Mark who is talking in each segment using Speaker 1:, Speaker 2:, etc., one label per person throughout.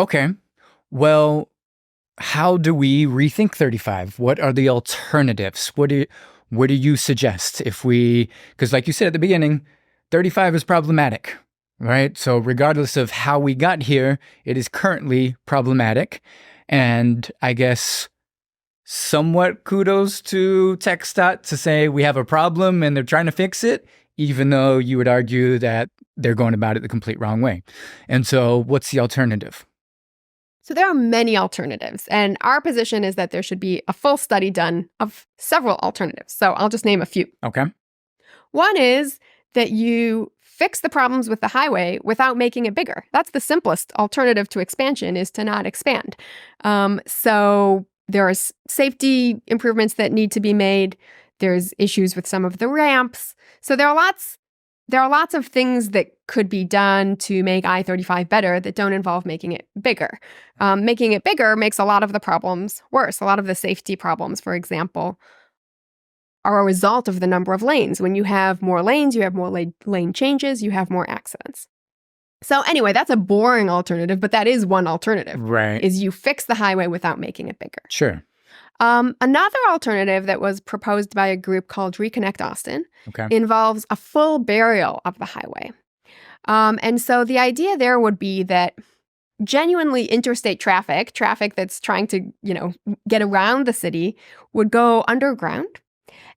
Speaker 1: Okay. Well, how do we rethink 35? What are the alternatives? What do you suggest if because like you said at the beginning, 35 is problematic, right? So regardless of how we got here, it is currently problematic. And I guess somewhat kudos to TxDOT to say we have a problem and they're trying to fix it, even though you would argue that they're going about it the complete wrong way. And so what's the alternative?
Speaker 2: So there are many alternatives, and our position is that there should be a full study done of several alternatives. So I'll just name a few.
Speaker 1: Okay.
Speaker 2: One is that you fix the problems with the highway without making it bigger. That's the simplest alternative to expansion, is to not expand. So there are safety improvements that need to be made. There's issues with some of the ramps. So there are lots of things that could be done to make I-35 better that don't involve making it bigger. Making it bigger makes a lot of the problems worse. A lot of the safety problems, for example, are a result of the number of lanes. When you have more lanes, you have more lane changes, you have more accidents. So anyway, that's a boring alternative, but that is one alternative.
Speaker 1: Right.
Speaker 2: Is you fix the highway without making it bigger.
Speaker 1: Sure.
Speaker 2: Another alternative that was proposed by a group called Reconnect Austin involves a full burial of the highway. And so the idea there would be that genuinely interstate traffic that's trying to, get around the city, would go underground.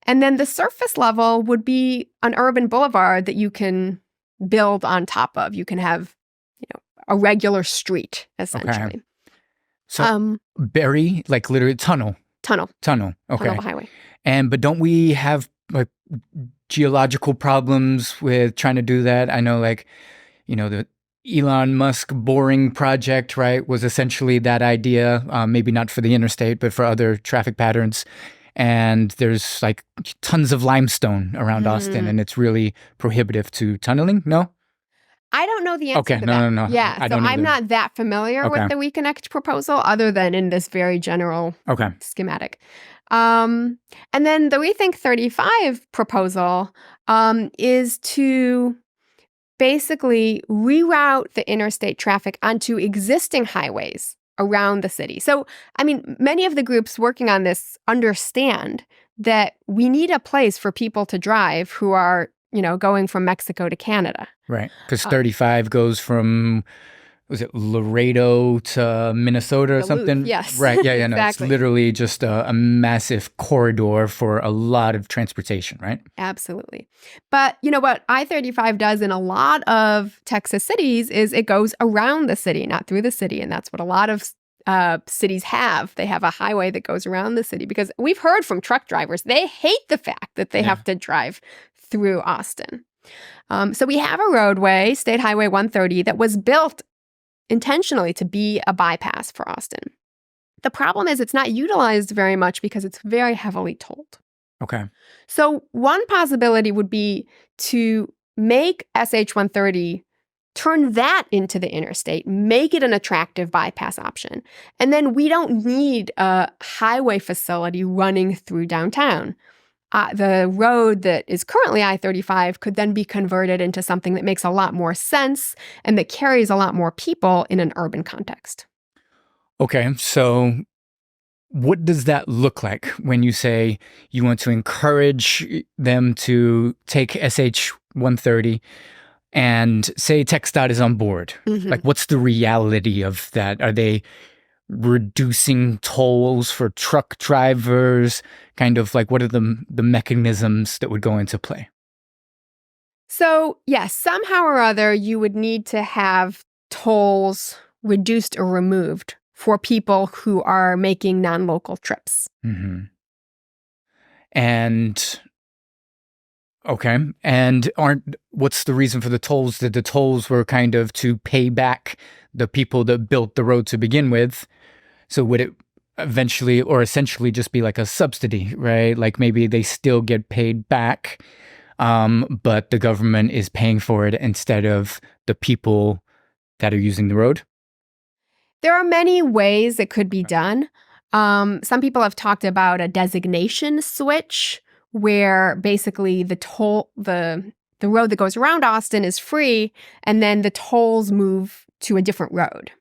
Speaker 2: And then the surface level would be an urban boulevard that you can build on top of. You can have, a regular street, essentially.
Speaker 1: Okay. So bury, like literally tunnel.
Speaker 2: Tunnel.
Speaker 1: Okay.
Speaker 2: Tunnel the highway.
Speaker 1: But don't we have like geological problems with trying to do that? I know, the Elon Musk boring project, right, was essentially that idea. Maybe not for the interstate, but for other traffic patterns. And there's like tons of limestone around Austin, and it's really prohibitive to tunneling. No?
Speaker 2: I don't know the answer to that.
Speaker 1: Okay, no.
Speaker 2: Yeah,
Speaker 1: I
Speaker 2: so
Speaker 1: don't
Speaker 2: I'm
Speaker 1: either.
Speaker 2: not that familiar with the WeConnect proposal, other than in this very general schematic. And then the Rethink 35 proposal is to basically reroute the interstate traffic onto existing highways around the city. So, many of the groups working on this understand that we need a place for people to drive who are, going from Mexico to Canada.
Speaker 1: Right. Because 35 goes from, was it Laredo to Minnesota or something?
Speaker 2: Yes.
Speaker 1: Right. Yeah. No,
Speaker 2: Exactly.
Speaker 1: It's literally just a massive corridor for a lot of transportation, right?
Speaker 2: Absolutely. But what I-35 does in a lot of Texas cities is it goes around the city, not through the city. And that's what a lot of cities have. They have a highway that goes around the city, because we've heard from truck drivers, they hate the fact that they have to drive through Austin. So we have a roadway, State Highway 130, that was built intentionally to be a bypass for Austin. The problem is it's not utilized very much because it's very heavily tolled.
Speaker 1: Okay.
Speaker 2: So one possibility would be to make SH 130, turn that into the interstate, make it an attractive bypass option. And then we don't need a highway facility running through downtown. The road that is currently I-35 could then be converted into something that makes a lot more sense and that carries a lot more people in an urban context.
Speaker 1: Okay, so what does that look like when you say you want to encourage them to take SH 130 and say TxDOT is on board? Like, what's the reality of that? Are they reducing tolls for truck drivers? Kind of like, what are the mechanisms that would go into play?
Speaker 2: So, yes, somehow or other, you would need to have tolls reduced or removed for people who are making non-local trips.
Speaker 1: And what's the reason for the tolls? That the tolls were kind of to pay back the people that built the road to begin with. So would it eventually or essentially just be like a subsidy, right? Like maybe they still get paid back, but the government is paying for it instead of the people that are using the road?
Speaker 2: There are many ways it could be done. Some people have talked about a designation switch, where basically the road that goes around Austin is free, and then the tolls move to a different road.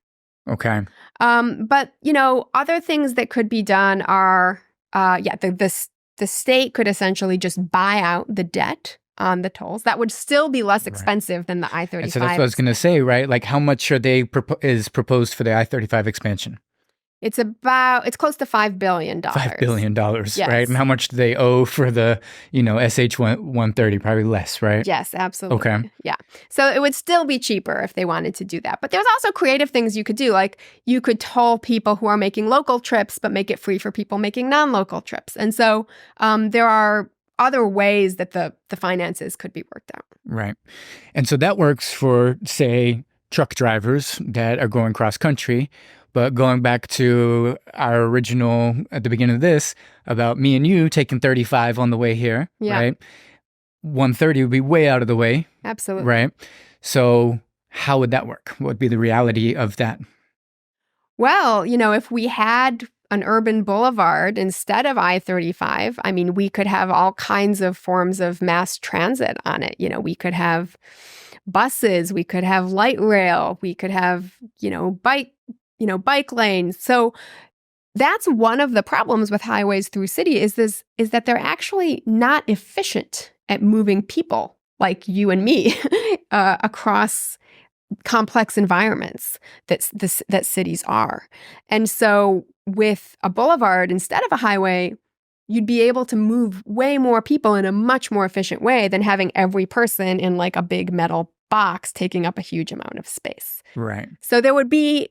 Speaker 1: Okay.
Speaker 2: But other things that could be done are, the state could essentially just buy out the debt on the tolls. That would still be less
Speaker 1: Right.
Speaker 2: expensive than the I-35.
Speaker 1: And so that's what I was going to say, right? Like how much are they is proposed for the I-35 expansion?
Speaker 2: It's close to $5 billion.
Speaker 1: $5 billion,
Speaker 2: Yes.
Speaker 1: right? And how much do they owe for the, SH-130? Probably less, right?
Speaker 2: Yes, absolutely.
Speaker 1: Okay.
Speaker 2: Yeah. So it would still be cheaper if they wanted to do that. But there's also creative things you could do. Like you could toll people who are making local trips, but make it free for people making non-local trips. And so there are other ways that the finances could be worked out.
Speaker 1: Right. And so that works for, say, truck drivers that are going cross country. But going back to our original at the beginning of this about me and you taking 35 on the way here, right? 130 would be way out of the way.
Speaker 2: Absolutely.
Speaker 1: Right. So how would that work? What would be the reality of that?
Speaker 2: Well, if we had an urban boulevard instead of I-35, I mean, we could have all kinds of forms of mass transit on it. We could have buses, we could have light rail, we could have, bike lanes. So that's one of the problems with highways through city is that they're actually not efficient at moving people like you and me across complex environments that cities are. And so with a boulevard instead of a highway, you'd be able to move way more people in a much more efficient way than having every person in like a big metal box taking up a huge amount of space.
Speaker 1: Right.
Speaker 2: So there would be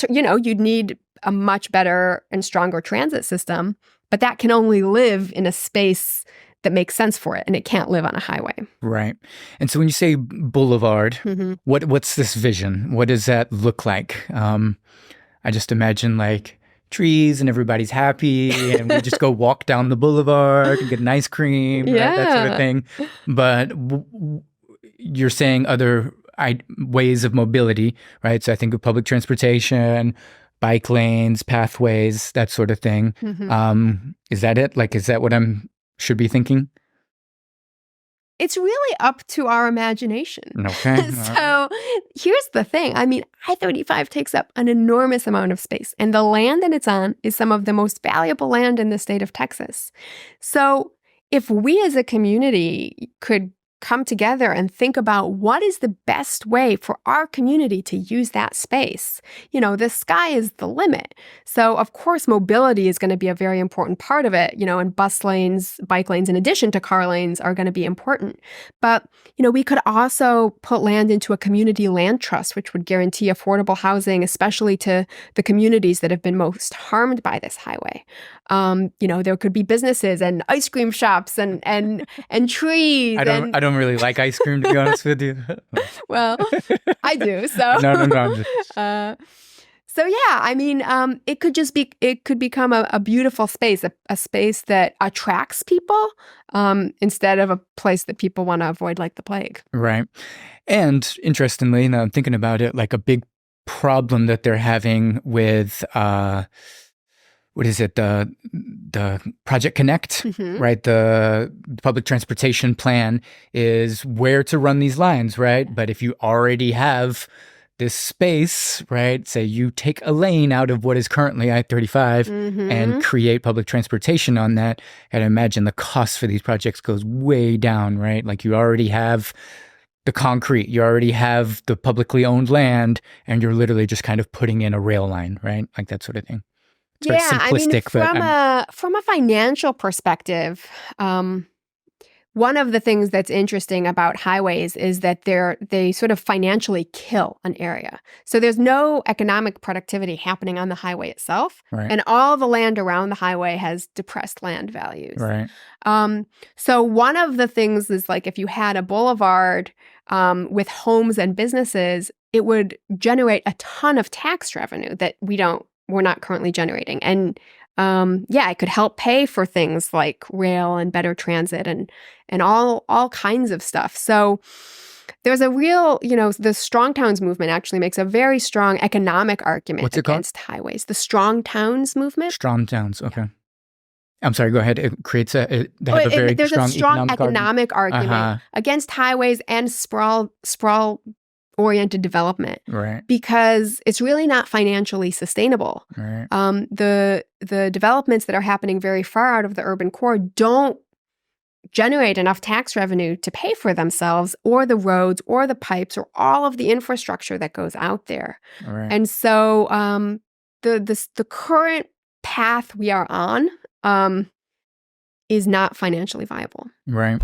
Speaker 2: you'd need a much better and stronger transit system, but that can only live in a space that makes sense for it, and it can't live on a highway.
Speaker 1: Right. And so when you say boulevard, what's this vision? What does that look like? I just imagine like trees and everybody's happy and we just go walk down the boulevard and get an ice cream, right? That sort of thing. But you're saying other ways of mobility, right? So I think of public transportation, bike lanes, pathways, that sort of thing. Is that it? Like, is that what should be thinking?
Speaker 2: It's really up to our imagination.
Speaker 1: Okay.
Speaker 2: So here's the thing. I mean, I-35 takes up an enormous amount of space, and the land that it's on is some of the most valuable land in the state of Texas. So if we as a community could come together and think about what is the best way for our community to use that space. The sky is the limit. So, of course, mobility is going to be a very important part of it, and bus lanes, bike lanes, in addition to car lanes, are going to be important. But, we could also put land into a community land trust, which would guarantee affordable housing, especially to the communities that have been most harmed by this highway. There could be businesses and ice cream shops and trees.
Speaker 1: I don't really like ice cream, to be honest with you.
Speaker 2: Well, I do. So
Speaker 1: no.
Speaker 2: So yeah, I mean, it could become a beautiful space, a space that attracts people instead of a place that people want to avoid like the plague.
Speaker 1: Right. And interestingly, now I'm thinking about it, like a big problem that they're having with what is it? The Project Connect, right? The public transportation plan is where to run these lines, right? But if you already have this space, right? Say you take a lane out of what is currently I-35 and create public transportation on that, and imagine the cost for these projects goes way down, right? Like you already have the concrete, you already have the publicly owned land, and you're literally just kind of putting in a rail line, right? Like that sort of thing. It's very simplistic,
Speaker 2: from a financial perspective, one of the things that's interesting about highways is that they sort of financially kill an area. So there's no economic productivity happening on the highway itself, and all the land around the highway has depressed land values.
Speaker 1: Right.
Speaker 2: So one of the things is like if you had a boulevard with homes and businesses, it would generate a ton of tax revenue that we're not currently generating. And it could help pay for things like rail and better transit and all kinds of stuff. So there's a real, the Strong Towns movement actually makes a very strong economic argument against highways. The Strong Towns movement.
Speaker 1: Strong Towns, okay. Yeah. I'm sorry, go ahead. It creates there's a strong
Speaker 2: economic argument against highways and sprawl oriented development
Speaker 1: Right.
Speaker 2: because it's really not financially sustainable.
Speaker 1: Right.
Speaker 2: The developments that are happening very far out of the urban core don't generate enough tax revenue to pay for themselves or the roads or the pipes or all of the infrastructure that goes out there.
Speaker 1: Right.
Speaker 2: And so the current path we are on is not financially viable.
Speaker 1: Right.